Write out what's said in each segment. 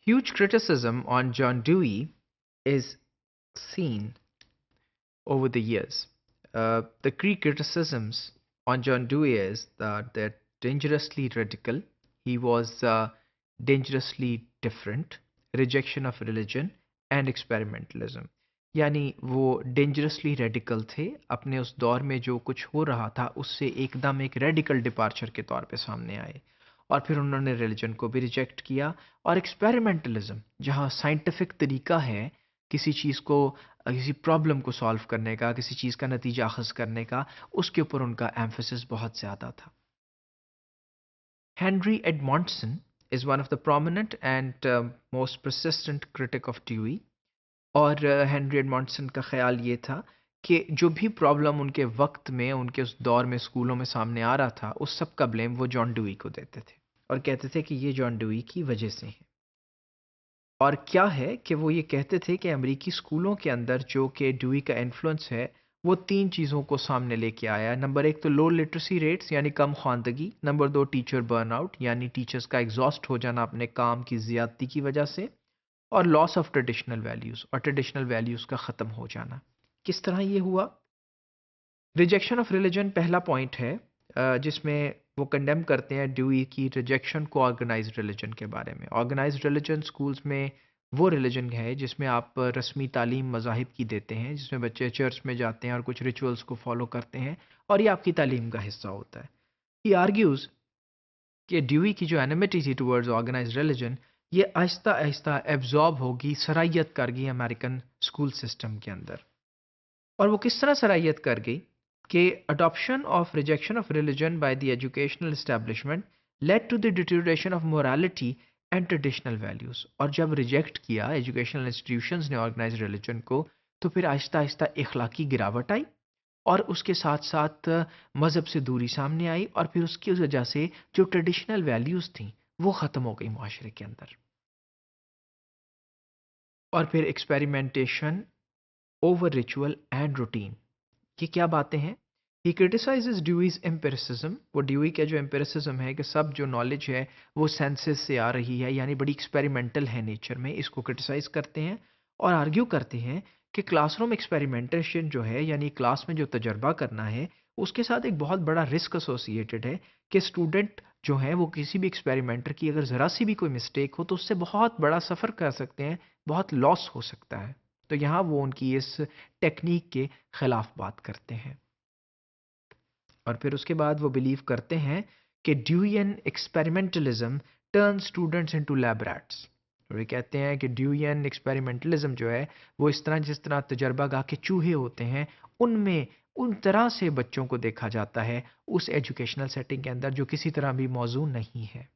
Huge criticism on John Dewey is seen over the years. The key criticisms on John Dewey is that they're dangerously radical. He was dangerously different, rejection of religion and experimentalism. यानी वो dangerously radical थे, अपने उस दौर में जो कुछ हो रहा था उससे एकदम एक रेडिकल डिपार्चर के तौर पे सामने आए। और फिर उन्होंने रिलीजन को भी रिजेक्ट किया। और एक्सपेरिमेंटलिज्म, जहाँ साइंटिफिक तरीका है किसी चीज़ को, किसी प्रॉब्लम को सॉल्व करने का, किसी चीज़ का नतीजा अखज़ करने का, उसके ऊपर उनका एम्फेसिस बहुत ज़्यादा था। Henry Edmondson is one of the prominent and most persistent critic of Dewey। और हेनरी एडमॉन्डसन का ख्याल ये था कि जो भी प्रॉब्लम उनके वक्त में, उनके उस दौर में स्कूलों में सामने आ रहा था, उस सब का ब्लेम वो जॉन ड्यूई को देते थे और कहते थे कि ये जॉन ड्यूई की वजह से है। और क्या है कि वो ये कहते थे कि अमेरिकी स्कूलों के अंदर जो कि ड्यूई का इन्फ्लुएंस है, वो तीन चीज़ों को सामने लेके आया। नंबर एक तो लो लिटरेसी रेट्स यानी कम ख्वानदगी। नंबर दो टीचर बर्नआउट यानी टीचर्स का एग्जॉस्ट हो जाना अपने काम की ज़्यादती की वजह से। और लॉस ऑफ ट्रेडिशनल वैल्यूज़, और ट्रेडिशनल वैल्यूज़ का ख़त्म हो जाना। किस तरह ये हुआ? रिजेक्शन ऑफ रिलीजन पहला पॉइंट है, जिसमें वो कंडेम करते हैं ड्यूई की रिजेक्शन को ऑर्गेनाइज्ड रिलीजन के बारे में। ऑर्गेनाइज्ड रिलीजन स्कूल्स में वो रिलीजन है जिसमें आप रस्मी तालीम मज़ाहिब की देते हैं, जिसमें बच्चे चर्च में जाते हैं और कुछ रिचुअल्स को फॉलो करते हैं और ये आपकी तालीम का हिस्सा होता है। ही आर्ग्यूज़ कि ड्यूई की जो एनिमिटी थी टुवर्ड्स ऑर्गेनाइज्ड रिलीजन, ये आहिस्ता आहिस्ता एब्जॉर्ब होगी, सरायत कर गई अमेरिकन स्कूल सिस्टम के अंदर। और वो किस तरह सरायत कर गई कि adoption of rejection of religion by the educational establishment led to the deterioration of morality and traditional values. और जब रिजेक्ट किया एजुकेशनल इंस्टीट्यूशंस ने ऑर्गेनाइज्ड रिलीजन को, तो फिर आहिस्ता आहिस्ता इखलाकी गिरावट आई और उसके साथ साथ मज़हब से दूरी सामने आई और फिर उसकी वजह से जो ट्रेडिशनल वैल्यूज़ थी वो ख़त्म हो गई माशरे के अंदर। और फिर experimentation over ritual and routine. ये क्या बातें हैं? ही क्रिटिसाइजेस ड्यूईज एम्पिरिसिज्म। वो ड्यूई का जो एम्पिरिसिज्म है कि सब जो नॉलेज है वो सेंसेस से आ रही है, यानी बड़ी एक्सपेरिमेंटल है नेचर में, इसको क्रिटिसाइज करते हैं और आर्ग्यू करते हैं कि क्लासरूम एक्सपेरिमेंटेशन जो है, यानी क्लास में जो तजर्बा करना है, उसके साथ एक बहुत बड़ा रिस्क एसोसिएटेड है कि स्टूडेंट जो है वो किसी भी एक्सपेरिमेंटर की अगर ज़रा सी भी कोई मिस्टेक हो तो उससे बहुत बड़ा सफ़र कर सकते हैं, बहुत लॉस हो सकता है। तो यहाँ वो उनकी इस टेक्निक के खिलाफ बात करते हैं। और फिर उसके बाद वो बिलीव करते हैं कि Deweyan experimentalism turn students into lab rats. और ये कहते हैं कि ड्यूयन एक्सपेरिमेंटलिज्म जो है वो इस तरह, जिस तरह तजर्बा गाह के चूहे होते हैं, उनमें उन तरह से बच्चों को देखा जाता है उस एजुकेशनल सेटिंग के अंदर जो किसी तरह भी मौजूद नहीं है।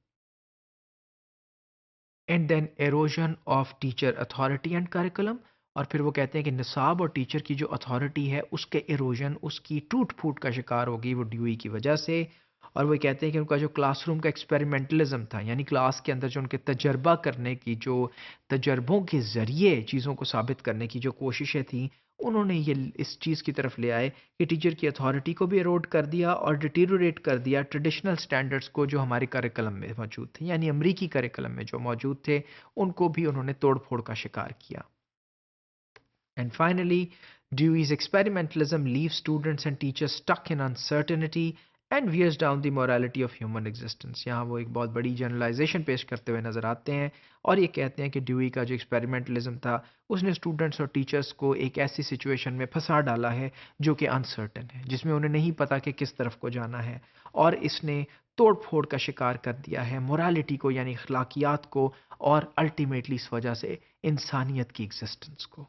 And then erosion of teacher authority and curriculum. और फिर वो कहते हैं कि निसाब और टीचर की जो अथॉरिटी है उसके एरोजन, उसकी टूट फूट का शिकार होगी वो ड्यूई की वजह से। और वो कहते हैं कि उनका जो क्लासरूम का एक्सपेरिमेंटलिज्म था, यानी क्लास के अंदर जो उनके तजर्बा करने की, जो तजर्बों के ज़रिए चीज़ों को साबित करने की जो कोशिशें थी, उन्होंने ये इस चीज़ की तरफ ले आए कि टीचर की अथॉरिटी को भी एरोड कर दिया और डिटीरियोरेट कर दिया ट्रेडिशनल स्टैंडर्ड्स को जो हमारे करिकुलम में मौजूद थे, यानी अमरीकी करिकुलम में जो मौजूद थे उनको भी उन्होंने तोड़ फोड़ का शिकार किया। And finally, Dewey's experimentalism leaves students and teachers stuck in uncertainty and wears down the morality of human existence। यहाँ वो एक बहुत बड़ी जनरलाइजेशन पेश करते हुए नजर आते हैं और ये कहते हैं कि ड्यूई का जो एक्सपेरिमेंटलिज्म था उसने स्टूडेंट्स और टीचर्स को एक ऐसी सिचुएशन में फंसा डाला है जो कि अनसर्टन है, जिसमें उन्हें नहीं पता कि किस तरफ को जाना है। और इसने तोड़ फोड़ का शिकार कर दिया है मोरालिटी को, यानी अखलाकियात को, और अल्टीमेटली इस वजह से इंसानियत की एग्जिस्टेंस को।